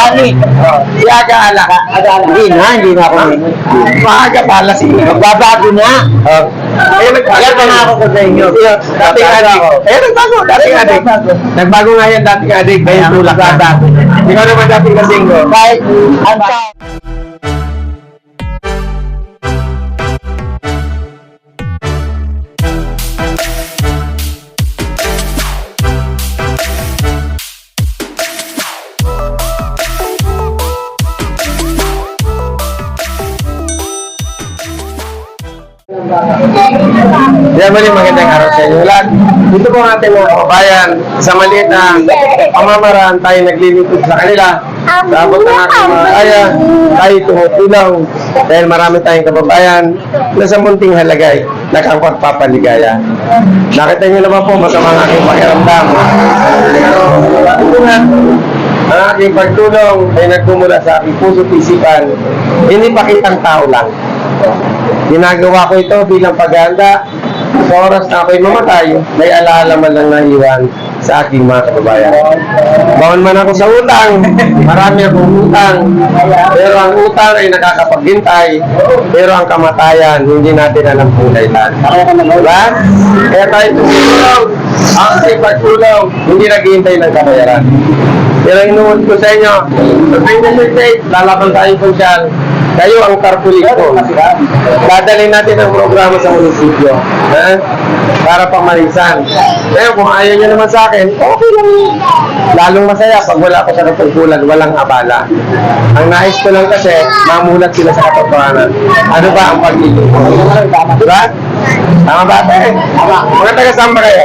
Dali. Si Aga Alak. Hindi na ako ngayon. Maaga pala si Magbabago na. Alam pa nga ako ko sa inyo. Dating adik. Nagbago. Dating adik. Nagbago nga yan dating adik. Kaya tulak na. Ikaw naman dating kasinggo. Kahit ang Yan muli, magandang araw sa inyo lahat. Dito po ang ating mga kababayan sa maliit na pamamaraan tayo naglilipid sa kanila. Sabot ng ating mga kaya, tayo tumutulong dahil marami tayong kababayan na sa munting halagay nakapagpapaligaya. Nakita nyo naman po masama ang aking pakiramdam. Pero ito nga, ang aking pagtulong ay nagmumula sa aking puso't isipan, hindi pakitang tao lang. Ginagawa ko ito bilang paghahanda sa oras na ako'y mamatay, may alaala man lang naiwan sa aking mga kababayan. Bawal man ako sa utang, marami akong utang, pero ang utang ay nakakapaghintay, pero ang kamatayan, hindi natin alam kung kailan. Diba? Kaya tayo tumulong, ang aking pagtulong, hindi naghihintay ng kabayaran. Pero inuod ko sa inyo, sa 2028, lalaban tayong social. Kayo ang karpulito. Dadalhin natin ang programa sa munisipyo. Para pamalisan. Kaya kung ayaw nyo naman sa akin, okay lang. Lalong masaya pag wala ko sa katungkulan, walang abala. Ang nais ko lang kasi, mamulat sila sa katotohanan. Ano ba ang pagiging? Diba? Tama ba tayo? Mga taga-saan ba kayo?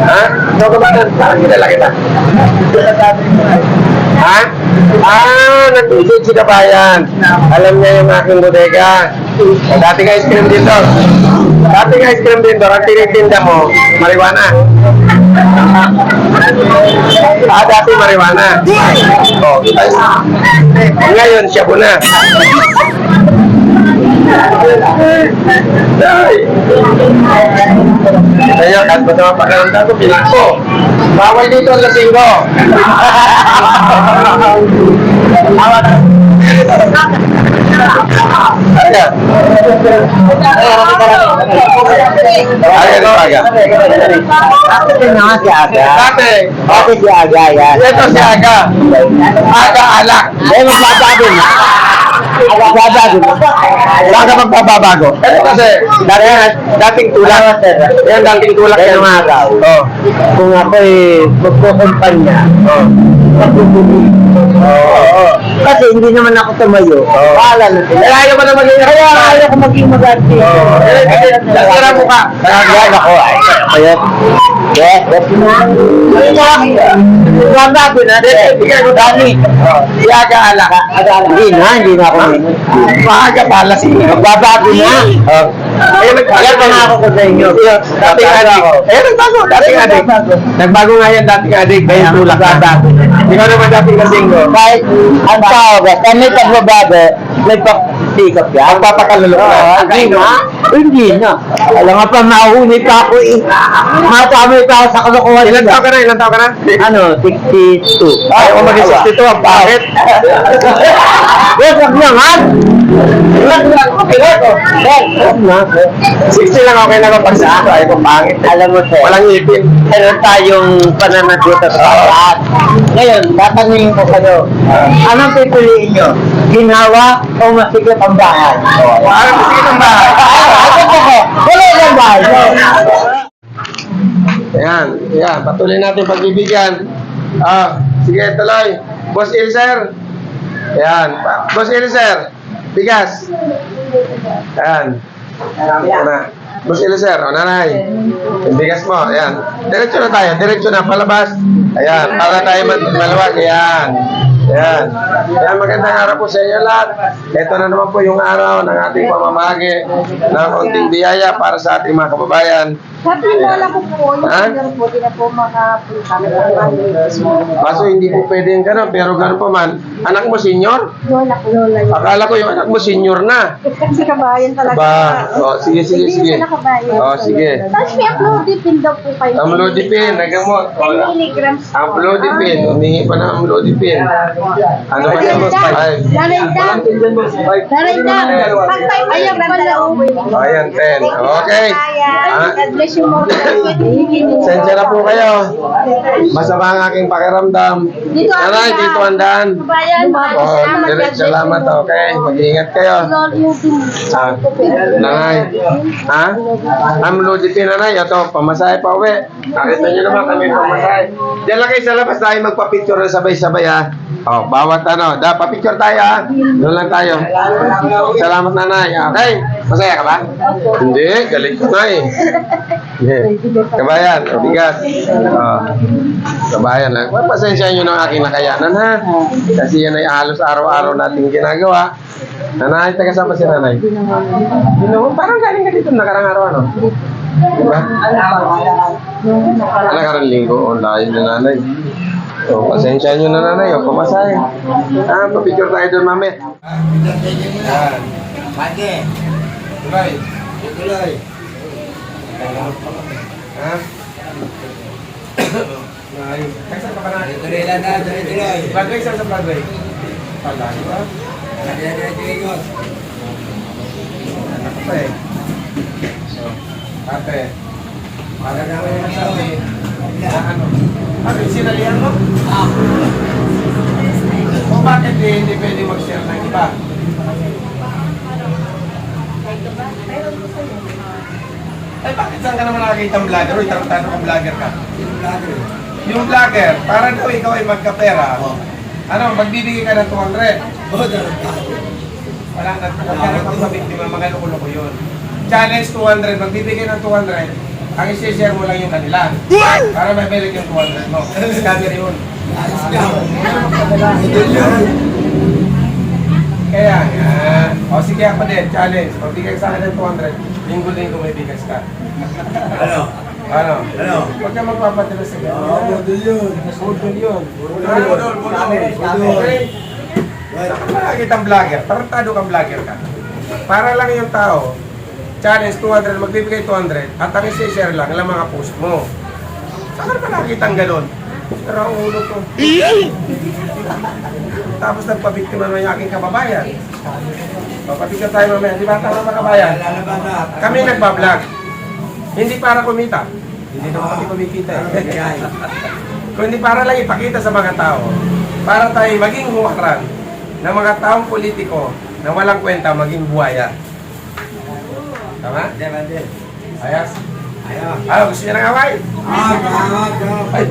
Ha? Ito ka ba? Parang kilala kita. Ha? Nag-isip si Kabayan. Alam niya yung aking bodega. Dating ice cream dito. Dating ice cream dito, ang tinitinda mo, marijuana. Dati marijuana. Oh, ngayon, siya po na. Kaya kahit ba sa pagkaramdam ko, pinako. Bawal dito ang lasinggo. Ayan. Dati. Ate si Aga yan. Ito si Aga. Aga Alak. Ay, magbabago na. Magbabago na. Saan ka magbabago? Ito kasi, dating tulak. Yan, dating tulak Kaya yan. mga araw. Oh. Kung ako'y magkukumpanya, kasi hindi naman ako tumayo. Wala na sila. Kaya ayaw mo na maging Kaya ayaw ko maging mag-artist. Lasira mo ka. Yan ako. Ayan. Yes. Magbabago na. Bigay mo dami. Si Aga Alak. Hindi na ako ngayon. Maaga pala si Magbabago na. Alam pa nga ako ko sa inyo. dating adik. Nagbago. Dating adik. Nagbago nga yan dating adik. Kaya tulak na. Ikaw naman dating kasinggo. Kahit ang tao, basta may pagbabago, may pagsikap yan. Ang papakalulok na. Hindi na. Alam nga pa, mahuli pa ako eh. Matama pa ako sa kalokohan. Ilan taon ka na? Ilan taon ka na? Ano, 62. Ayaw ko maging 62. Ang bakit? Yes, wag na nga. Wag na. 60 lang okay na pag sa ako. Ayaw ko pangit. Alam mo, sir. Walang ngipin. Meron tayong pananagutan sa lahat. Ngayon, tatanungin ko kayo, anong pipiliin nyo? Ginawa o masikip ang bahay? Ano ba sige ng bahay? Wala ng bahay. Ayan. Patuloy natin pagbibigyan. Sige, tuloy. Boss Ilser. Ayan. Boss Ilser. Bigas. Ayan. Boss Ilser, nanay. Yung bigas mo, ayan. Diretso na tayo, diretso na, palabas. Ayan, para tayo malawag, ayan. Ayan. Ayan, magandang araw po sa inyo lahat. Ito na naman po yung araw ng ating pamamahagi ng konting biyaya para sa ating mga kababayan. Sabi mo wala ko po, yung Ha? senior po, di na po makapunta. Kaso hindi po pwede yung gano'n, pero gano'n pa man. Anak mo senior? Lola ko, lola yun. Akala ko yung anak mo senior na. Kasi kabayan talaga. Ba, o, sige, sige, Hindi sige. na sila kabayan. O, sige. Tapos may uploadipin daw po kayo. Amlodipin, nagamot. 10 milligrams. Amlodipin, humingi pa ng amlodipin. Ano ba yan, boss? Ay. Narita. Narita. Pag 5 ayan pala uwi. Ayan, 10. Okay. Ah. God bless you more. Sensya na po kayo. Masama ang aking pakiramdam. Nanay, dito ang daan. Kabayan. Oh, direct salamat, okay? Mag-ingat kayo. Ah, nanay. Ha? Amlodipin, nanay. Ito, pamasahe pa uwi. Nakita nyo naman kami pamasahe. Diyan lang kayo sa labas tayo magpa-picture na sabay-sabay, ha? Oh, bawat ano. Pa-picture tayo, ha? Doon lang tayo. Salamat, nanay. Okay? Masaya ka ba? Hindi, galit ko na eh. Kabayan, bigat. Oh. Kabayan lang. Pasensya nyo ng aking nakayanan, ha? Kasi yan ay halos araw-araw nating ginagawa. Nanay, taga saan pa si nanay? Dinuhon, parang galing ka dito nakarang araw, ano? Diba? Nakarang linggo, o layo na nanay. So, pasensya nyo na nanay, o pamasahe. Ah, papicture tayo doon, mami. Yan. Pagi, Tuloy. tuloy. Ha? Ay, kaysa pa ka na? Tuloy lang na, tuloy. Bagay saan sa bagay? Pala, di ba? Tuloy. Ate. So, ate. Para na kayo magsabi. Na ano? Ano yung sinalihan mo? O bakit hindi pwede mag-share ng iba? Ay, bakit saan ka naman nakakita ang vlogger? Uy, tarantado kang vlogger ka. Yung vlogger, para daw ikaw ay magkapera. Ano, magbibigay ka ng 200. Wala na, kaya sa biktima, mga lukulo ko yun. Challenge 200, magbibigay ng 200. Ang isi-share mo lang yung kanila. Para may balik yung 200 mo. Scammer yun. Kaya nga. O sige ako din, challenge. Magbigay sa akin ng 200. Linggo-linggo may bigas ka. Ano? Ano? Ano? Huwag ka magpapadala sa ganyan. Budol yun. Budol yun. Budol. Okay? Saan ka nakakita ang vlogger? Tarantado kang vlogger ka. Para lang yung tao, challenge 200, magbibigay 200, at ang isi-share lang ang mga post mo. Saan ka nakakita ang ganun? Pero ang ulo ko. Tapos nagpabiktima naman yung aking kababayan. Papabigyan tayo mamaya. Di ba tama mga kabayan? Kami nagbablog. Hindi para kumita. Hindi naman kami kumikita eh. Kundi para lang ipakita sa mga tao. Para tayo maging humakran ng mga taong politiko na walang kwenta maging buhaya. Tama? Ayos? Ano, gusto niya ng away? Ay.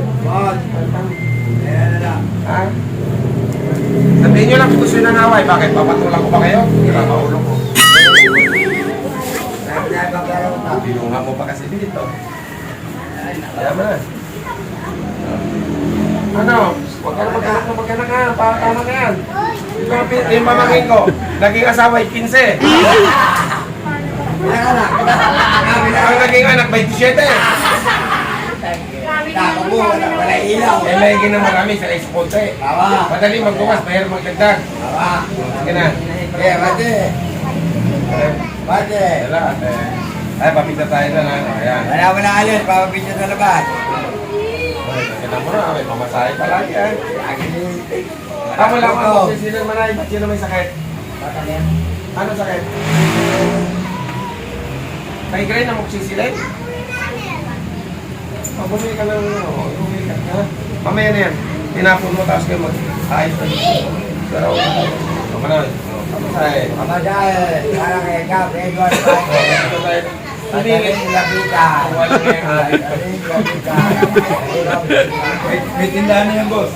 Ha? Sabihin nyo lang kung gusto nyo ng away. Bakit? Papatulang ko ba kayo? Hindi ba maulong ko? Bilunga mo pa kasi dito. Kaya mo na. Ano? Huwag ka na magkanak nga. Tama na yan. Yung pamangkin ko, naging asawa ay 15. Ang naging anak, 27. Wala ilaw. Eh, may ginamagami sa exponte. Madali magbukas, mahirap magdagdag. Sige na. Bate. Wala, ate. Ay, papita tayo na lang. Ayan. Wala alis, papapicture sa labas. Ay, kita mo na, may pamasahe palagi eh. Wala ko ang magsisilang manay. Ba't yun na may sakit? Ano sakit? Migraine na magsisiling? Bumili ka ng bumili ka. Ha? Mamaya na yan. Tinapon mo tapos kayo mag-ayos na dito. Pero, manay. Pamasahe. Parang ikaw, Edward. Tumingin. Lapitan. Wala nga yung habit ko. May tindahan na yan, boss.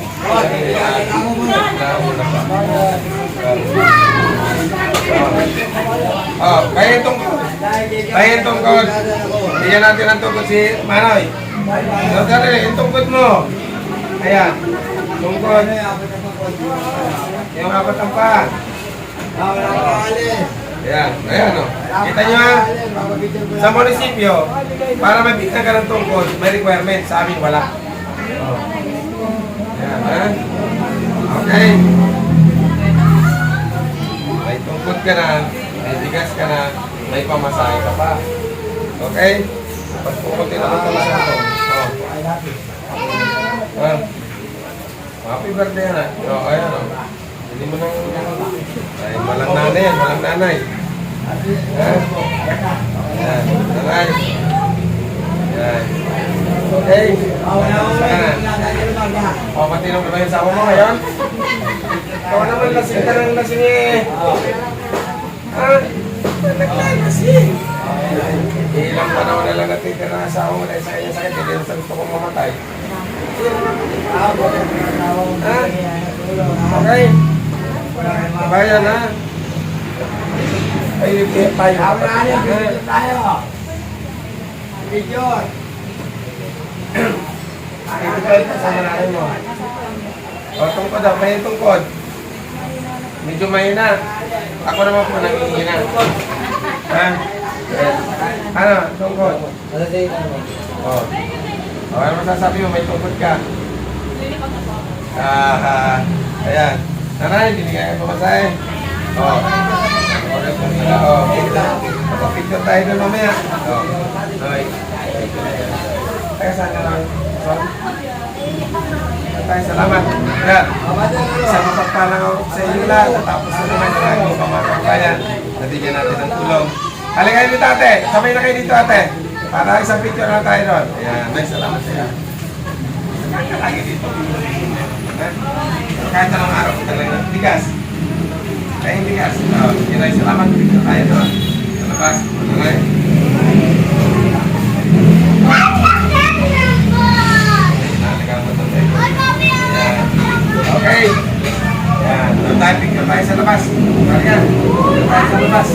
Oh, kaya yung tungkod. Kaya yung tungkod. Bigyan natin ang tungkod si Manoy. So, dali, yung tungkod mo. Ayan. Tungkod. Yung apat ang pa. Ayan, ayan o. Kita nyo ha? Sa munisipyo, para mabigyan ka ng tungkol, may requirement. Sa amin, wala. Oh. Ayan, ha? Okay. May tungkol ka na, may bigas ka na, may pamasahe ka pa. Okay? Pagpukunti naman ito sa ito. Oh. Ah. Happy birthday na. Oh, ayan o. Hindi mo nang... Ay, walang nanay yan, walang nanay. Ha? Ayan, nanay. Ayan. Okay. O, matinong na ba yung sama mo ngayon? Ikaw naman lasing ka ng lasing eh. Ha? Naglalasing. Ilang panahon na lang natin ka na asawa mo dahil sa kanya sakit. Hindi na sa gusto kong mamatay. Ha? Okay. Bayan ha. Ay, tayo. Tayo. Video. Kasama natin mo. O, tungkod daw. May tungkod. Medyo mahina. Ako naman po nangihina. Ha? Ano? Tungkod. O. O, ano masasabi mo? May tungkod ka. Ayan. Nanay, binigay ko masahe. O. O. Pagpapicture tayo doon mamaya. O. Okay. Kaya saan ka lang? Tayo, salamat. Yan. Isang mapagpalang ako sa inyo lahat. Tapos na naman yung aking pamakabayan. Nabigyan natin ng tulong. Halika kayo dito, ate. Sabay na kayo dito, ate. Para isang picture na tayo doon. Ayan. Nay, salamat sa iyo. Lagi dito. Kahit anong araw ko talaga. Bigas. Kaya yung bigas. Yun ay salamat. Picture tayo doon. Sa labas. Okay? Okay. Yan. Tayo picture tayo sa labas. Halika. Tayo sa labas.